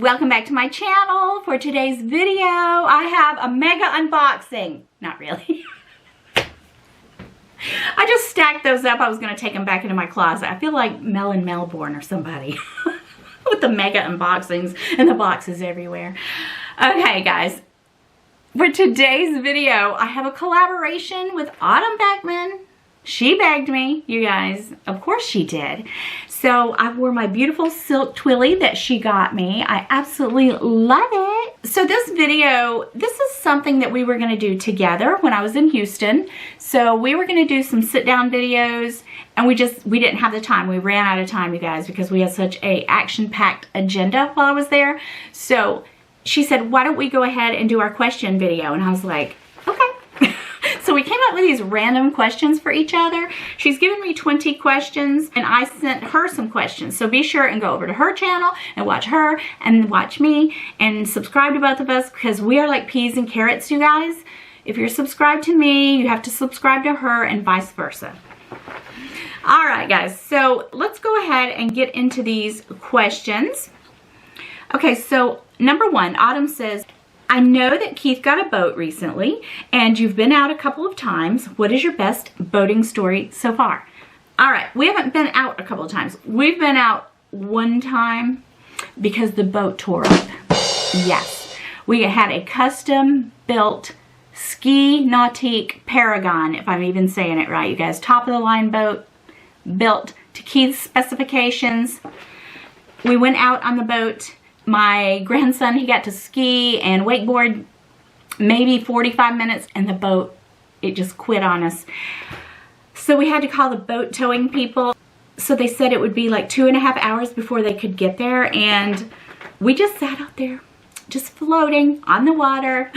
welcome back to my channel. For today's video, I have a mega unboxing. Not really. I just stacked those up. I was going to take them back into my closet. I feel like Mel in Melbourne or somebody with the mega unboxings and the boxes everywhere. Okay, guys. For today's video, I have a collaboration with Beckman. She begged me, you guys. Of course she did. So I wore my beautiful silk twilly that she got me. I absolutely love it. So this video, this is something that we were going to do together when I was in Houston. So we were going to do some sit down videos, and we didn't have the time. We ran out of time, you guys, because we had such a action-packed agenda while I was there. So she said, why don't we go ahead and do our question video? And I was like, okay. So we came up with these random questions for each other. She's given me 20 questions, and I sent her some questions. So be sure and go over to her channel and watch her and watch me and subscribe to both of us, because we are like peas and carrots, you guys. If you're subscribed to me, you have to subscribe to her and vice versa. All right, guys. So let's go ahead and get into these questions. Okay, so number one, Autumn says, I know that Keith got a boat recently, and you've been out a couple of times. What is your best boating story so far? All right, we haven't been out a couple of times. We've been out one time because the boat tore up. Yes, we had a custom-built ski nautique Paragon, if I'm even saying it right, you guys. Top-of-the-line boat, built to Keith's specifications. We went out on the boat. My grandson, he got to ski and wakeboard maybe 45 minutes, and the boat, it just quit on us. So we had to call the boat towing people. So they said it would be like 2.5 hours before they could get there, and we just sat out there, just floating on the water.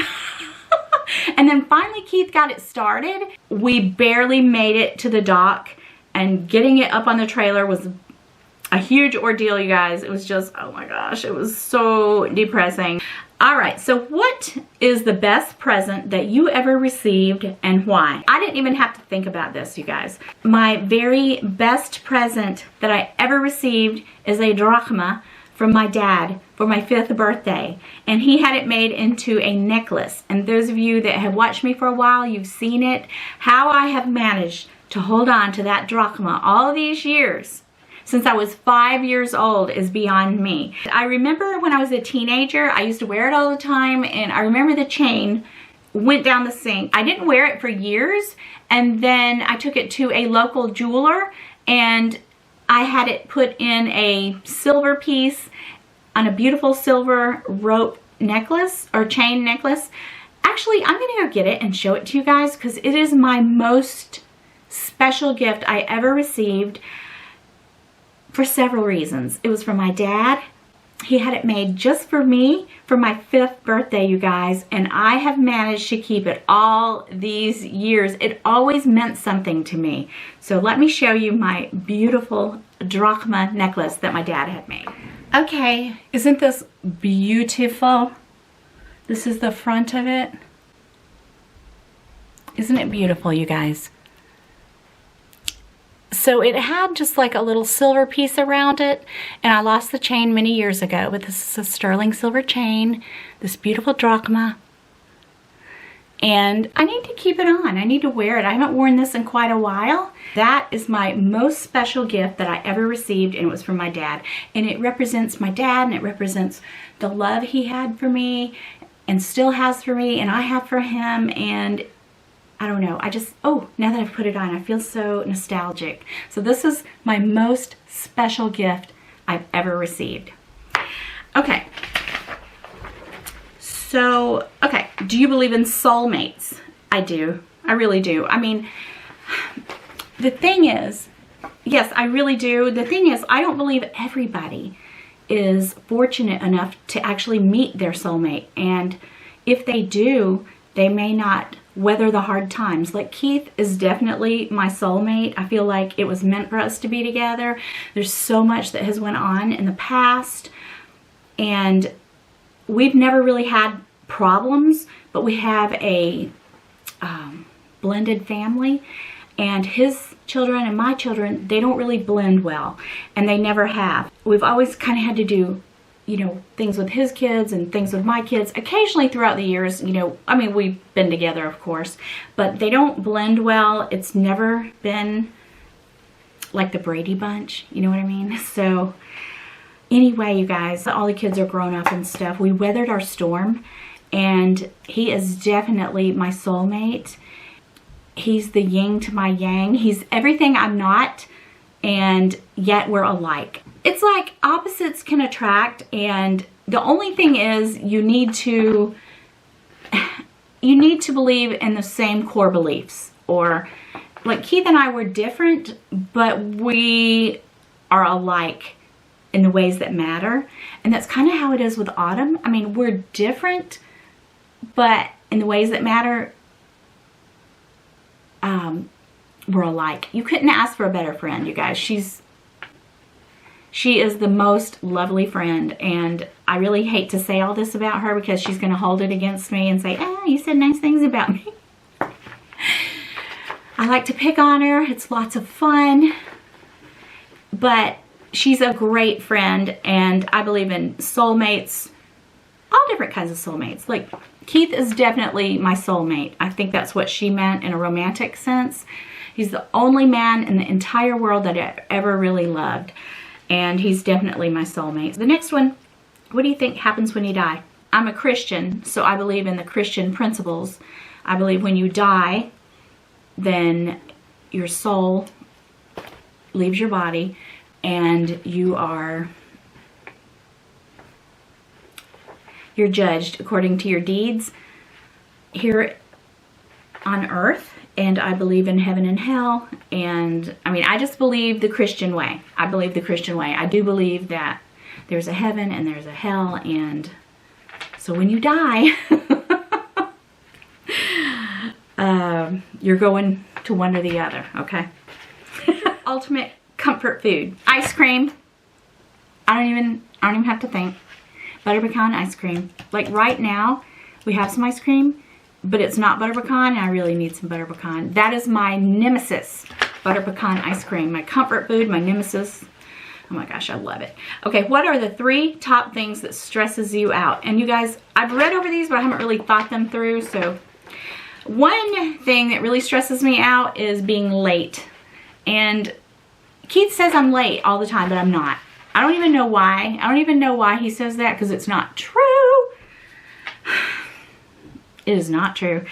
And then finally Keith got it started. We barely made it to the dock, and getting it up on the trailer was a huge ordeal, you guys. It was just, oh my gosh, it was so depressing. All right, so what is the best present that you ever received and why? I didn't even have to think about this, you guys. My very best present that I ever received is a drachma from my dad for my 5th birthday. And he had it made into a necklace. And those of you that have watched me for a while, you've seen it. How I have managed to hold on to that drachma all these years, since I was 5 years old, is beyond me. I remember when I was a teenager, I used to wear it all the time, and I remember the chain went down the sink. I didn't wear it for years, and then I took it to a local jeweler, and I had it put in a silver piece on a beautiful silver rope necklace, or chain necklace. Actually, I'm gonna go get it and show it to you guys, because it is my most special gift I ever received. For several reasons. It was from my dad. He had it made just for me for my 5th birthday, you guys, and I have managed to keep it all these years. It always meant something to me. So let me show you my beautiful drachma necklace that my dad had made. Okay, isn't this beautiful? This is the front of it. Isn't it beautiful, you guys? So it had just like a little silver piece around it, and I lost the chain many years ago, but this is a sterling silver chain, this beautiful drachma, and I need to keep it on. I need to wear it. I haven't worn this in quite a while. That is my most special gift that I ever received, and it was from my dad, and it represents my dad, and it represents the love he had for me and still has for me, and I have for him. And I don't know, I just, oh, now that I've put it on, I feel so nostalgic. So this is my most special gift I've ever received. Okay. So, okay, do you believe in soulmates? I do. I really do. I mean, the thing is, yes, I really do. The thing is, I don't believe everybody is fortunate enough to actually meet their soulmate. And if they do, they may not weather the hard times. Like Keith is definitely my soulmate. I feel like it was meant for us to be together. There's so much that has went on in the past, and we've never really had problems, but we have a blended family, and his children and my children, they don't really blend well, and they never have. We've always kind of had to do you know, things with his kids and things with my kids. Occasionally throughout the years, you know, I mean, we've been together, of course, but they don't blend well. It's never been like the Brady Bunch, you know what I mean? So anyway, you guys, all the kids are grown up and stuff. We weathered our storm, and he is definitely my soulmate. He's the yin to my yang. He's everything I'm not, and yet we're alike. It's like opposites can attract, and the only thing is you need to believe in the same core beliefs. Or like Keith and I were different, but we are alike in the ways that matter. And that's kind of how it is with Autumn. I mean, we're different, but in the ways that matter, we're alike. You couldn't ask for a better friend, you guys. She is the most lovely friend, and I really hate to say all this about her because she's going to hold it against me and say, oh, you said nice things about me. I like to pick on her. It's lots of fun, but she's a great friend, and I believe in soulmates, all different kinds of soulmates. Like Keith is definitely my soulmate. I think that's what she meant in a romantic sense. He's the only man in the entire world that I've ever really loved. And he's definitely my soulmate. The next one, what do you think happens when you die? I'm a Christian, so I believe in the Christian principles. I believe when you die, then your soul leaves your body, and you're judged according to your deeds here on earth. And I believe in heaven and hell. And I mean, I just believe the Christian way. I believe the Christian way. I do believe that there's a heaven and there's a hell. And so when you die, you're going to one or the other, okay? Ultimate comfort food. Ice cream. I don't even have to think. Butter pecan ice cream. Like right now, we have some ice cream, but it's not butter pecan, and I really need some butter pecan. That is my nemesis, butter pecan ice cream. My comfort food, my nemesis. Oh my gosh, I love it. Okay, what are the 3 top things that stresses you out? And you guys, I've read over these, but I haven't really thought them through. So one thing that really stresses me out is being late. And Keith says I'm late all the time, but I'm not. I don't even know why. I don't even know why he says that, because it's not true. It is not true.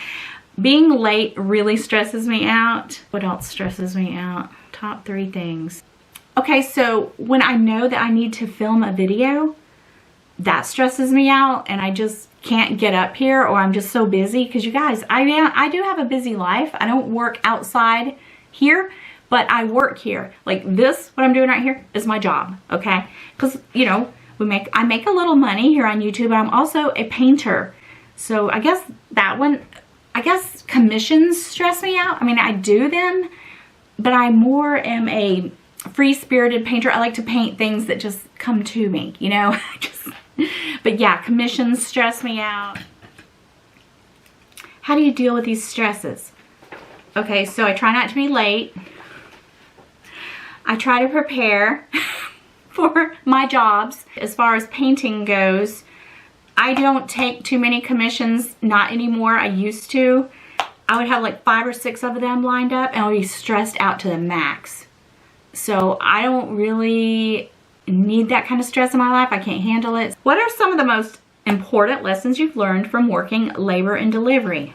Being late really stresses me out. What else stresses me out? Top 3 things. Okay, so when I know that I need to film a video, that stresses me out, and I just can't get up here, or I'm just so busy. Because you guys, I do have a busy life. I don't work outside here, but I work here. Like this, what I'm doing right here, is my job, okay? Because, you know, I make a little money here on YouTube, but I'm also a painter. So I guess that one, I guess commissions stress me out. I mean, I do them, but I more am a free-spirited painter. I like to paint things that just come to me, you know? But yeah, commissions stress me out. How do you deal with these stresses? Okay, so I try not to be late. I try to prepare for my jobs. As far as painting goes, I don't take too many commissions, not anymore. I used to. I would have like 5 or 6 of them lined up, and I would be stressed out to the max. So I don't really need that kind of stress in my life. I can't handle it. What are some of the most important lessons you've learned from working labor and delivery?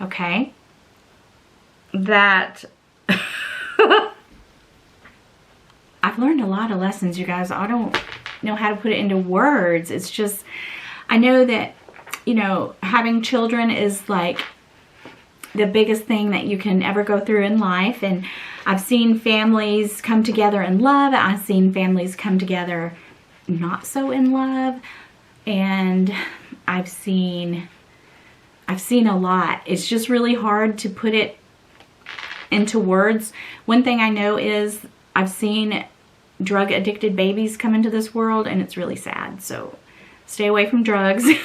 Okay. That I've learned a lot of lessons, you guys. I don't know how to put it into words. It's just, I know that, you know, having children is like the biggest thing that you can ever go through in life. And I've seen families come together in love. I've seen families come together not so in love. And I've seen a lot. It's just really hard to put it into words. One thing I know is I've seen drug addicted babies come into this world, and it's really sad. So stay away from drugs. I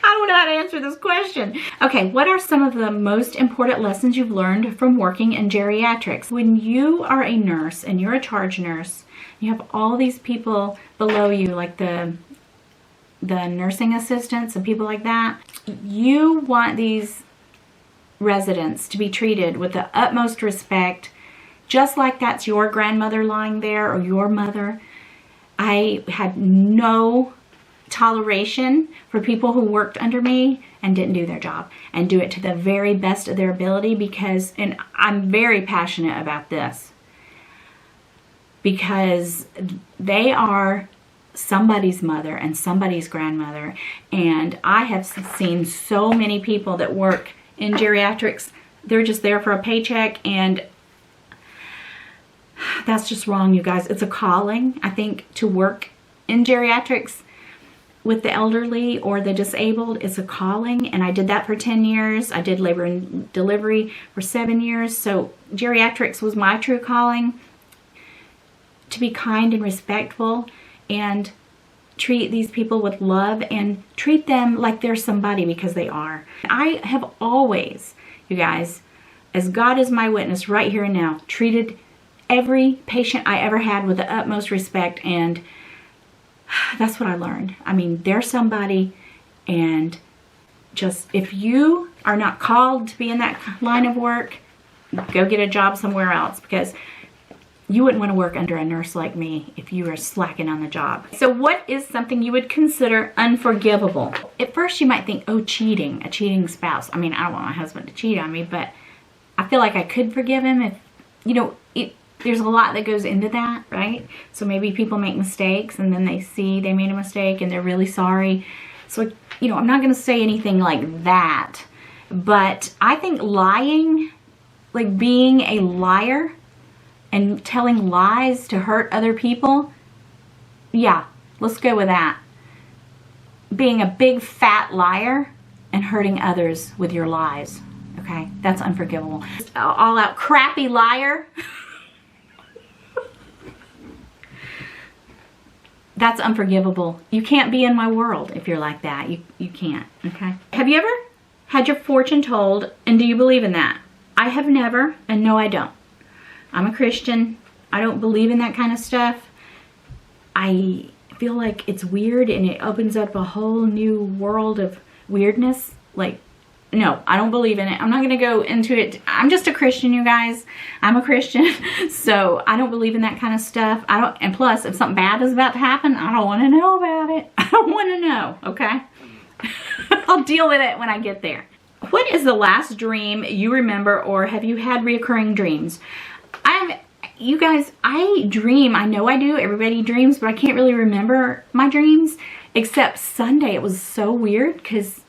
don't know how to answer this question. Okay, what are some of the most important lessons you've learned from working in geriatrics? When you are a nurse and you're a charge nurse, you have all these people below you, like the nursing assistants and people like that. You want these residents to be treated with the utmost respect, just like that's your grandmother lying there or your mother. I had no toleration for people who worked under me and didn't do their job and do it to the very best of their ability, because, and I'm very passionate about this, because they are somebody's mother and somebody's grandmother. And I have seen so many people that work in geriatrics, they're just there for a paycheck, and that's just wrong, you guys. It's a calling, I think, to work in geriatrics with the elderly or the disabled. Is a calling, and I did that for 10 years. I did labor and delivery for 7 years. So geriatrics was my true calling, to be kind and respectful and treat these people with love and treat them like they're somebody, because they are. I have always, you guys, as God is my witness right here and now, treated every patient I ever had with the utmost respect, and that's what I learned. I mean, they're somebody, and just, if you are not called to be in that line of work, go get a job somewhere else, because you wouldn't want to work under a nurse like me if you were slacking on the job. So what is something you would consider unforgivable? At first you might think, oh, cheating, a cheating spouse. I mean, I don't want my husband to cheat on me, but I feel like I could forgive him if, you know, there's a lot that goes into that, right? So maybe people make mistakes and then they see they made a mistake and they're really sorry. So, you know, I'm not going to say anything like that, but I think lying, like being a liar and telling lies to hurt other people, yeah, let's go with that. Being a big fat liar and hurting others with your lies, okay? That's unforgivable. All out crappy liar. That's unforgivable. You can't be in my world if you're like that. You can't, okay? Have you ever had your fortune told, and do you believe in that? I have never, and no, I don't. I'm a Christian. I don't believe in that kind of stuff. I feel like it's weird, and it opens up a whole new world of weirdness. Like, no, I don't believe in it. I'm not going to go into it. I'm just a Christian, you guys. I'm a Christian, so I don't believe in that kind of stuff. I don't, and plus, if something bad is about to happen, I don't want to know about it. I don't want to know, okay? I'll deal with it when I get there. What is the last dream you remember, or have you had reoccurring dreams? You guys, I dream. I know I do. Everybody dreams, but I can't really remember my dreams, except Sunday. It was so weird because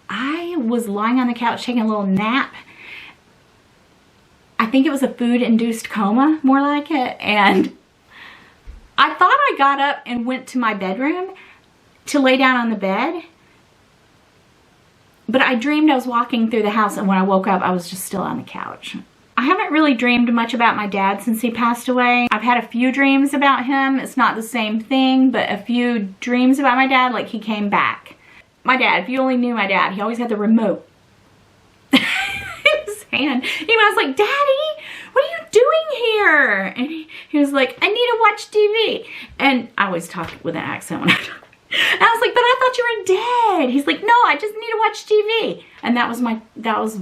I was lying on the couch taking a little nap. I think it was a food-induced coma, more like it. And I thought I got up and went to my bedroom to lay down on the bed. But I dreamed I was walking through the house, and when I woke up, I was just still on the couch. I haven't really dreamed much about my dad since he passed away. I've had a few dreams about him. It's not the same thing, but a few dreams about my dad, like he came back. My dad, if you only knew my dad, he always had the remote in his hand. And I was like, Daddy, what are you doing here? And he was like, I need to watch TV. And I always talk with an accent when I talk. And I was like, but I thought you were dead. He's like, no, I just need to watch TV. And that was,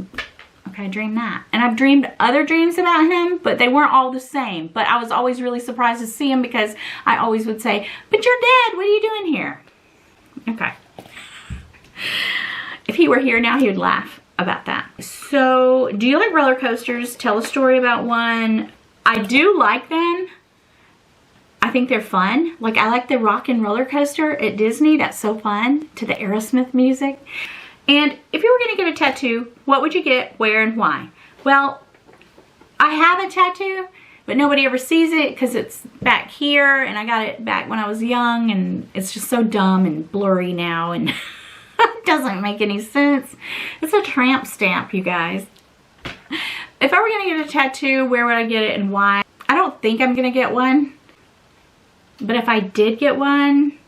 okay, I dreamed that. And I've dreamed other dreams about him, but they weren't all the same. But I was always really surprised to see him, because I always would say, but you're dead, what are you doing here? Okay. If he were here now, he would laugh about that. So, do you like roller coasters? Tell a story about one. I do like them. I think they're fun. Like, I like the rock and roller coaster at Disney. That's so fun, to the Aerosmith music. And if you were going to get a tattoo, what would you get, where, and why? Well, I have a tattoo, but nobody ever sees it because it's back here, and I got it back when I was young, and it's just so dumb and blurry now, and it doesn't make any sense. It's a tramp stamp, you guys. If I were going to get a tattoo, where would I get it and why? I don't think I'm going to get one, but if I did get one,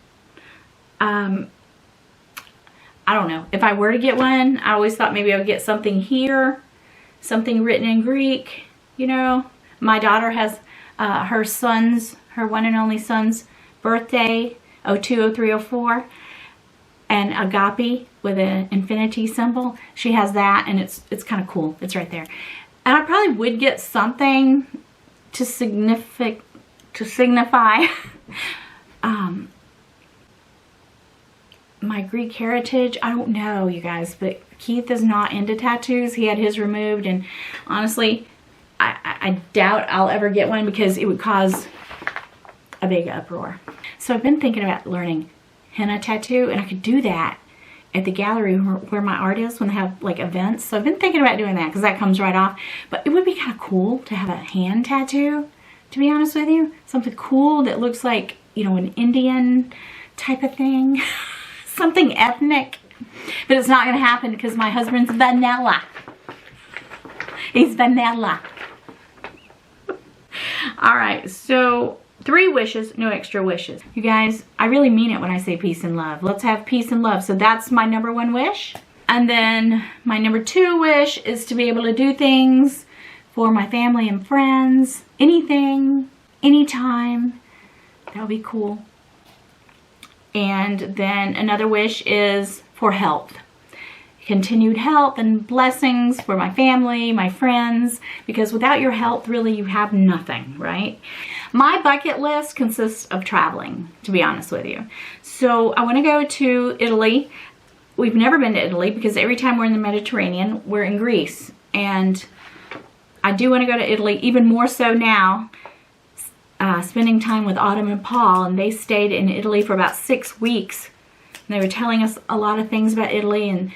I don't know. If I were to get one, I always thought maybe I would get something here, something written in Greek, you know. My daughter has her one and only son's birthday, 020304, and agape with an infinity symbol. She has that, and it's kind of cool. It's right there. And I probably would get something to signify my Greek heritage. I don't know, you guys, but Keith is not into tattoos. He had his removed, and honestly, I doubt I'll ever get one because it would cause a big uproar. So I've been thinking about learning henna tattoo, and I could do that at the gallery where my art is when they have like events. So I've been thinking about doing that because that comes right off. But it would be kind of cool to have a hand tattoo, to be honest with you. Something cool that looks like, you know, an Indian type of thing. Something ethnic. But it's not going to happen because my husband's vanilla. He's vanilla. Alright, so 3 wishes, no extra wishes. You guys, I really mean it when I say peace and love. Let's have peace and love. So that's my number 1 wish. And then my number 2 wish is to be able to do things for my family and friends. Anything, anytime. That would be cool. And then another wish is for health. Continued health and blessings for my family, my friends, because without your health, really, you have nothing, right? My bucket list consists of traveling, to be honest with you. So I want to go to Italy. We've never been to Italy because every time we're in the Mediterranean, we're in Greece. And I do want to go to Italy, even more so now, spending time with Autumn and Paul, and they stayed in Italy for about 6 weeks. And they were telling us a lot of things about Italy, and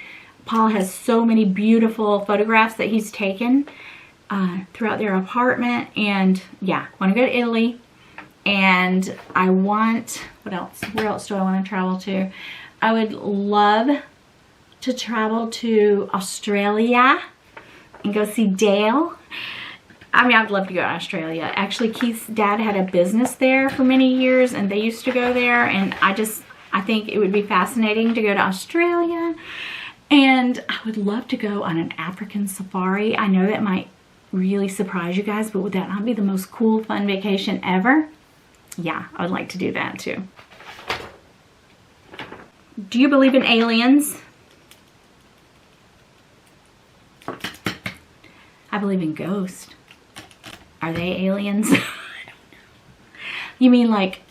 Paul has so many beautiful photographs that he's taken throughout their apartment. And yeah, I want to go to Italy. And I want, what else? Where else do I want to travel to? I would love to travel to Australia and go see Dale. I mean, I'd love to go to Australia. Actually, Keith's dad had a business there for many years, and they used to go there. And I think it would be fascinating to go to Australia. And I would love to go on an African safari. I know that might really surprise you guys, but would that not be the most cool, fun vacation ever? Yeah, I would like to do that too. Do you believe in aliens? I believe in ghosts. Are they aliens? I don't know. You mean like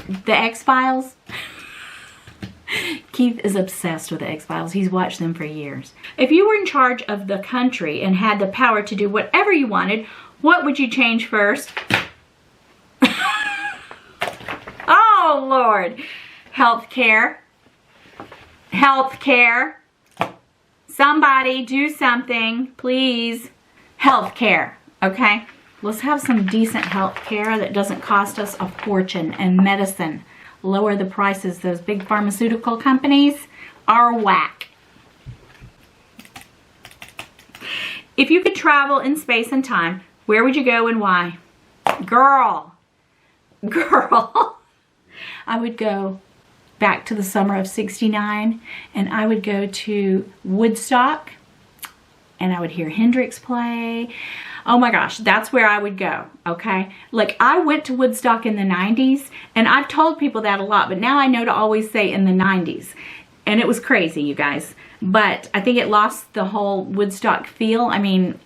the X-Files? Keith is obsessed with the X-Files. He's watched them for years. If you were in charge of the country and had the power to do whatever you wanted, what would you change first? Oh, Lord. Healthcare. Healthcare. Somebody do something, please. Healthcare, okay? Let's have some decent healthcare that doesn't cost us a fortune, and medicine. Lower the prices. Those big pharmaceutical companies are whack. If you could travel in space and time, where would you go and why? Girl. I would go back to the summer of '69, and I would go to Woodstock, and I would hear Hendrix play. Oh my gosh, that's where I would go, okay? Like, I went to Woodstock in the 90s, and I've told people that a lot, but now I know to always say in the 90s. And it was crazy, you guys. But I think it lost the whole Woodstock feel. I mean,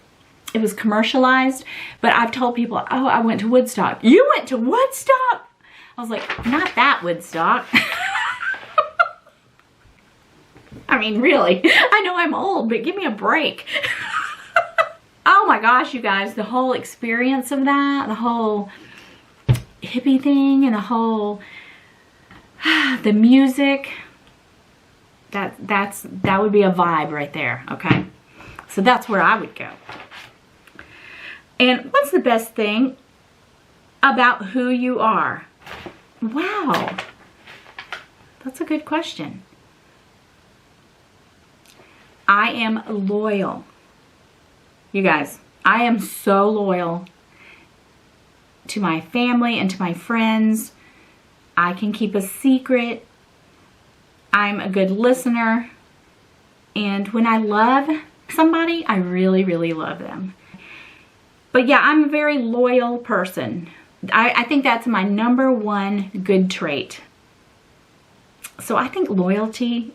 it was commercialized, but I've told people, oh, I went to Woodstock. You went to Woodstock? I was like, not that Woodstock. I mean, really, I know I'm old, but give me a break. Oh my gosh, you guys, the whole experience of that, the whole hippie thing, and the whole, the music, that would be a vibe right there, okay? So that's where I would go. And what's the best thing about who you are? Wow, that's a good question. I am loyal. You guys, I am so loyal to my family and to my friends. I can keep a secret. I'm a good listener. And when I love somebody, I really, really love them. But yeah, I'm a very loyal person. I think that's my #1 good trait. So I think loyalty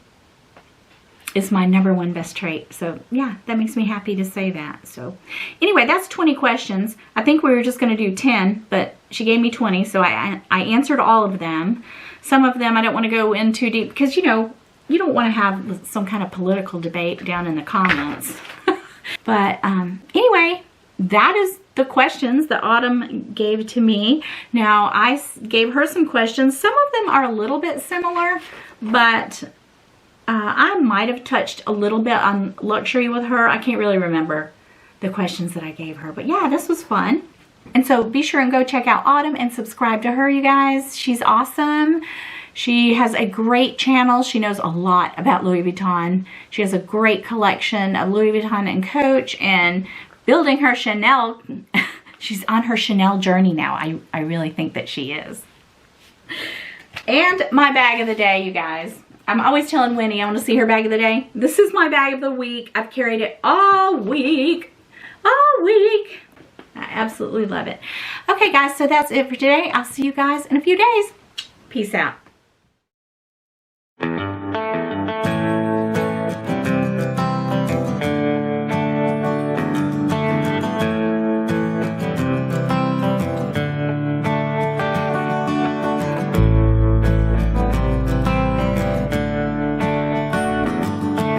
is my #1 best trait. So yeah, that makes me happy to say that. So anyway, that's 20 questions. I think we were just going to do 10, but she gave me 20, so I answered all of them. Some of them I don't want to go in too deep because, you know, you don't want to have some kind of political debate down in the comments. But anyway, that is the questions that Autumn gave to me. Now, I gave her some questions. Some of them are a little bit similar, but I might have touched a little bit on luxury with her. I can't really remember the questions that I gave her. But yeah, this was fun. And so be sure and go check out Autumn and subscribe to her, you guys. She's awesome. She has a great channel. She knows a lot about Louis Vuitton. She has a great collection of Louis Vuitton and Coach, and building her Chanel. She's on her Chanel journey now. I really think that she is. And my bag of the day, you guys. I'm always telling Winnie I want to see her bag of the day. This is my bag of the week. I've carried it all week. All week. I absolutely love it. Okay, guys, so that's it for today. I'll see you guys in a few days. Peace out.